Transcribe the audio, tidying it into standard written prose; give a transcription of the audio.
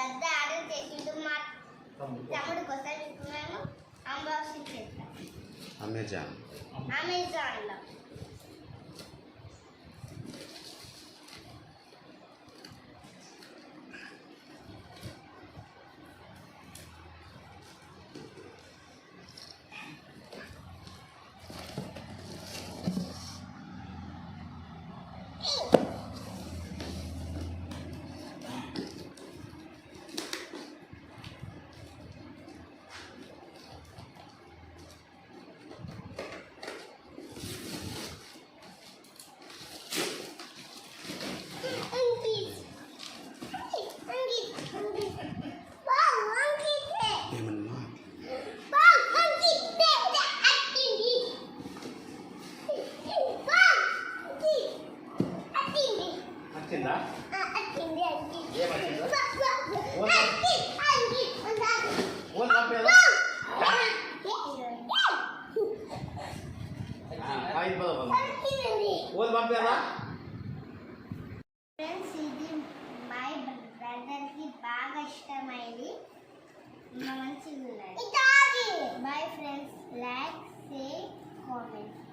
పెద్ద ఆర్డర్ చేసిండు మా తమ్ముడు కోసం. ఇప్పుడు మేము అన్బాక్సింగ్ చేస్తాం అమెజాన్లో. ఫ్రెండ్స్, ఇది మై బ్రదర్కి బాగా ఇష్టమైంది. మంచిగా ఉన్నది. Bye friends, like, share, comment.